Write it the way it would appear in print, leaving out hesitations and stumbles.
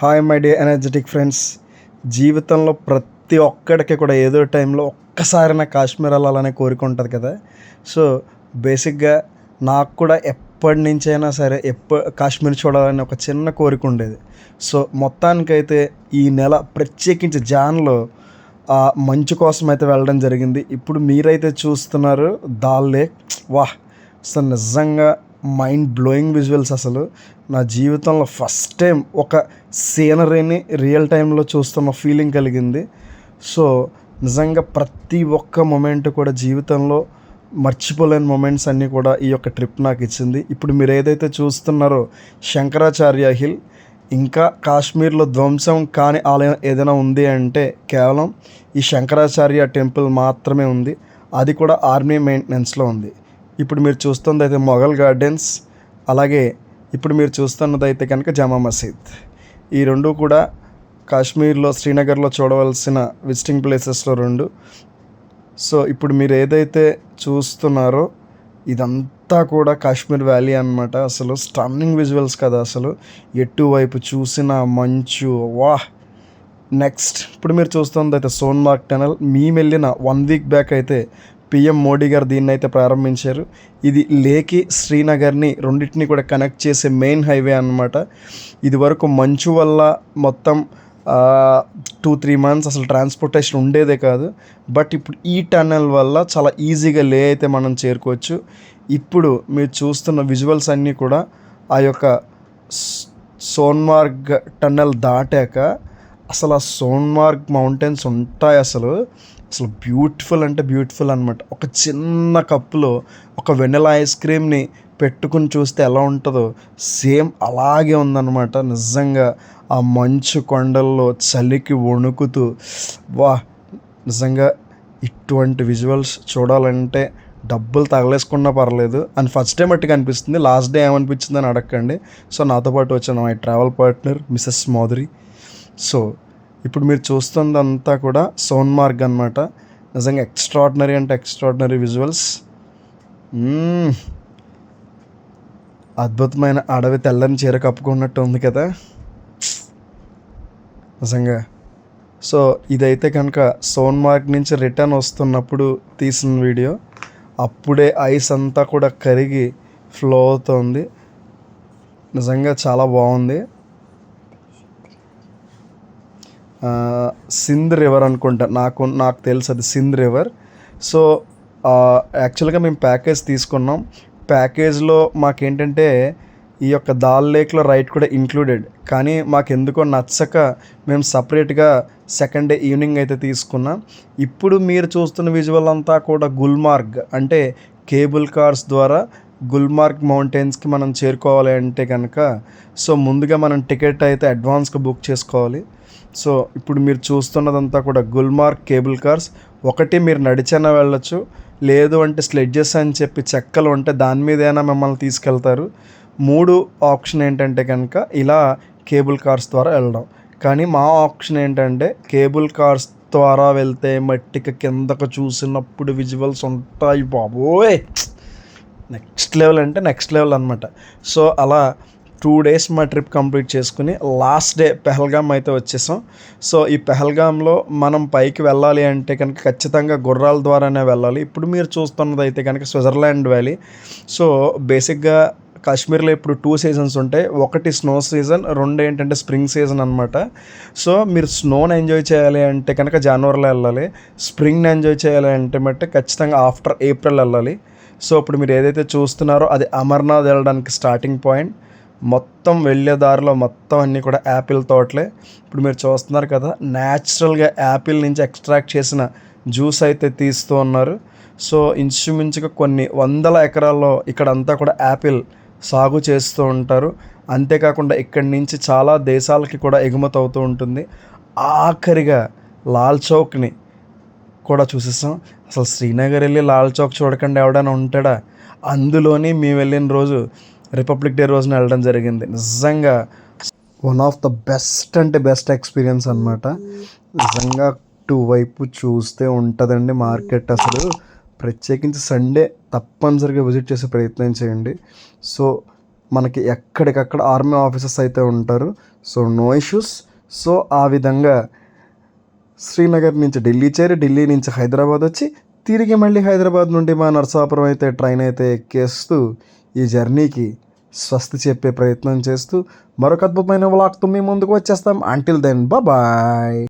Hi my day energetic friends. జీవితంలో ప్రతి ఒక్కడికి కూడా ఏదో టైంలో ఒక్కసారైనా కాశ్మీర్ వెళ్ళాలనే కోరిక ఉంటుంది కదా. సో బేసిక్గా నాకు కూడా ఎప్పటి నుంచైనా సరే కాశ్మీర్ చూడాలని ఒక చిన్న కోరిక ఉండేది. సో మొత్తానికైతే ఈ నెల ప్రత్యేకించి జాన్లో మంచు కోసం అయితే వెళ్ళడం జరిగింది. ఇప్పుడు మీరైతే చూస్తున్నారు దాల్ లేక్. వాహ్, అసలు నిజంగా మైండ్ బ్లోయింగ్ విజువల్స్. అసలు నా జీవితంలో ఫస్ట్ టైం ఒక సీనరీని రియల్ టైంలో చూస్తున్న ఫీలింగ్ కలిగింది. సో నిజంగా ప్రతి ఒక్క మూమెంట్ కూడా జీవితంలో మర్చిపోలేని మూమెంట్స్ అన్నీ కూడా ఈ యొక్క ట్రిప్ నాకు ఇచ్చింది. ఇప్పుడు మీరు ఏదైతే చూస్తున్నారో శంకరాచార్య హిల్, ఇంకా కాశ్మీర్లో ధ్వంసం కాని ఆలయం ఏదైనా ఉంది అంటే కేవలం ఈ శంకరాచార్య టెంపుల్ మాత్రమే ఉంది. అది కూడా ఆర్మీ మెయింటెనెన్స్లో ఉంది. ఇప్పుడు మీరు చూస్తుంది అయితే మొఘల్ గార్డెన్స్, అలాగే ఇప్పుడు మీరు చూస్తున్నది అయితే కనుక జమా మసీద్. ఈ రెండు కూడా కాశ్మీర్లో శ్రీనగర్లో చూడవలసిన విజిటింగ్ ప్లేసెస్లో రెండు. సో ఇప్పుడు మీరు ఏదైతే చూస్తున్నారో ఇదంతా కూడా కాశ్మీర్ వ్యాలీ అన్నమాట. అసలు స్టన్నింగ్ విజువల్స్ కదా. అసలు ఎటువైపు చూసిన మంచు, వాహ్. నెక్స్ట్ ఇప్పుడు మీరు చూస్తుంది అయితే సోన్మార్గ్ టనల్. మేము వెళ్ళిన 1 వీక్ బ్యాక్ అయితే పిఎం మోడీ గారు దీన్ని అయితే ప్రారంభించారు. ఇది లేకి శ్రీనగర్ని రెండింటిని కూడా కనెక్ట్ చేసే మెయిన్ హైవే అన్నమాట. ఇది వరకు మంచు వల్ల మొత్తం 2-3 మంత్స్ అసలు ట్రాన్స్పోర్టేషన్ ఉండేదే కాదు. బట్ ఇప్పుడు ఈ టన్నెల్ వల్ల చాలా ఈజీగా లే అయితే మనం చేరుకోవచ్చు. ఇప్పుడు మీరు చూస్తున్న విజువల్స్ అన్నీ కూడా ఆ యొక్క సోన్మార్గ్ టన్నెల్ దాటాక అసలు ఆ సోన్మార్గ్ మౌంటైన్స్ ఉంటాయి. అసలు బ్యూటిఫుల్ అంటే బ్యూటిఫుల్ అనమాట. ఒక చిన్న కప్పులో ఒక వెనిలా ఐస్ క్రీమ్ని పెట్టుకుని చూస్తే ఎలా ఉంటుందో సేమ్ అలాగే ఉందన్నమాట. నిజంగా ఆ మంచు కొండల్లో చలికి వణుకుతూ, వా, నిజంగా ఇటువంటి విజువల్స్ చూడాలంటే డబ్బులు తగలేసుకున్నా పర్లేదు అని ఫస్ట్ టైం అట్టుగా అనిపిస్తుంది. లాస్ట్ డే ఏమనిపించింది అని అడగండి. సో నాతో పాటు వచ్చిన my travel partner Mrs Madhuri. So ఇప్పుడు మీరు చూస్తుందంతా కూడా సోన్మార్గ్ అన్నమాట. నిజంగా ఎక్స్ట్రాడినరీ అంటే ఎక్స్ట్రాడినరీ విజువల్స్. అద్భుతమైన అడవి తెల్లని చీర కప్పుకున్నట్టు ఉంది కదా నిజంగా. సో ఇదైతే కనుక సోన్మార్గ్ నుంచి రిటర్న్ వస్తున్నప్పుడు తీసిన వీడియో. అప్పుడే ఐస్ అంతా కూడా కరిగి ఫ్లో అవుతుంది. నిజంగా చాలా బాగుంది. సింధ్ రివర్ అనుకుంటా, నాకు తెలుసు అది సింధ్ రివర్. సో యాక్చువల్గా మేము ప్యాకేజ్ తీసుకున్నాం. ప్యాకేజ్లో మాకేంటంటే ఈ యొక్క దాల్ లేక్లో రైడ్ కూడా ఇంక్లూడెడ్. కానీ మాకు ఎందుకో నచ్చక మేము సపరేట్గా సెకండ్ డే ఈవినింగ్ అయితే తీసుకున్నాం. ఇప్పుడు మీరు చూస్తున్న విజువల్ అంతా కూడా గుల్మార్గ్, అంటే కేబుల్ కార్స్ ద్వారా గుల్మార్గ్ మౌంటైన్స్కి మనం చేరుకోవాలి అంటే కనుక సో ముందుగా మనం టికెట్ అయితే అడ్వాన్స్గా బుక్ చేసుకోవాలి. సో ఇప్పుడు మీరు చూస్తున్నదంతా కూడా గుల్మార్గ్ కేబుల్ కార్స్. ఒకటి మీరు నడిచైనా వెళ్ళొచ్చు, లేదు అంటే స్లెడ్జెస్ అని చెప్పి చెక్కలు ఉంటే దాని మీదైనా మిమ్మల్ని తీసుకెళ్తారు. 3 ఆప్షన్ ఏంటంటే కనుక ఇలా కేబుల్ కార్స్ ద్వారా వెళ్ళడం. కానీ మా ఆప్షన్ ఏంటంటే కేబుల్ కార్స్ ద్వారా వెళ్తే మట్టికి కిందకు చూసినప్పుడు విజువల్స్ ఉంటాయి బాబోయ్, నెక్స్ట్ లెవెల్ అంటే నెక్స్ట్ లెవెల్ అనమాట. సో అలా 2 days మా ట్రిప్ కంప్లీట్ చేసుకుని లాస్ట్ డే పెహల్గామ్ అయితే వచ్చేసాం. సో ఈ పెహల్గామ్లో మనం పైకి వెళ్ళాలి అంటే కనుక ఖచ్చితంగా గుర్రాల ద్వారానే వెళ్ళాలి. ఇప్పుడు మీరు చూస్తున్నది అయితే కనుక స్విట్జర్లాండ్ వ్యాలీ. సో బేసిక్గా కాశ్మీర్లో ఇప్పుడు 2 సీజన్స్ ఉంటాయి. ఒకటి స్నో సీజన్, 2 ఏంటంటే స్ప్రింగ్ సీజన్ అనమాట. సో మీరు స్నోని ఎంజాయ్ చేయాలి అంటే కనుక జనవరిలో వెళ్ళాలి. స్ప్రింగ్ని ఎంజాయ్ చేయాలి అంటే మట్టి ఖచ్చితంగా ఆఫ్టర్ ఏప్రిల్ వెళ్ళాలి. సో ఇప్పుడు మీరు ఏదైతే చూస్తున్నారో అది అమర్నాథ్ వెళ్ళడానికి స్టార్టింగ్ పాయింట్. మొత్తం వెళ్ళే దారిలో మొత్తం అన్నీ కూడా యాపిల్ తోటలే. ఇప్పుడు మీరు చూస్తున్నారు కదా, న్యాచురల్గా యాపిల్ నుంచి ఎక్స్ట్రాక్ట్ చేసిన జ్యూస్ అయితే తీస్తూ ఉన్నారు. సో ఇంచుమించుగా కొన్ని 100 ఎకరాల్లో ఇక్కడంతా కూడా యాపిల్ సాగు చేస్తూ ఉంటారు. అంతేకాకుండా ఇక్కడి నుంచి చాలా దేశాలకి కూడా ఎగుమతి అవుతూ ఉంటుంది. ఆఖరిగా లాల్ చౌక్ని కూడా చూసేసాం. అసలు శ్రీనగర్ వెళ్ళి లాల్ చౌక్ చూడకుండా ఎవడైనా ఉంటాడా? అందులోని మేము వెళ్ళిన రోజు రిపబ్లిక్ డే రోజున వెళ్ళడం జరిగింది. నిజంగా వన్ ఆఫ్ ద బెస్ట్ అంటే బెస్ట్ ఎక్స్పీరియన్స్ అనమాట. నిజంగా వైపు చూస్తే ఉంటుందండి మార్కెట్. అసలు ప్రత్యేకించి సండే తప్పనిసరిగా విజిట్ చేసే ప్రయత్నం చేయండి. సో మనకి ఎక్కడికక్కడ ఆర్మీ ఆఫీసర్స్ అయితే ఉంటారు. So no issues. సో ఆ విధంగా శ్రీనగర్ నుంచి ఢిల్లీ చేరి, ఢిల్లీ నుంచి హైదరాబాద్ వచ్చి, తిరిగి మళ్ళీ హైదరాబాద్ నుండి మా నరసాపురం అయితే ట్రైన్ అయితే ఎక్కేస్తూ ఈ జర్నీకి స్వస్తి చెప్పే ప్రయత్నం చేస్తూ మరొక అద్భుతమైన వ్లాగ్తో మీ ముందుకు వచ్చేస్తాం. Until then bye.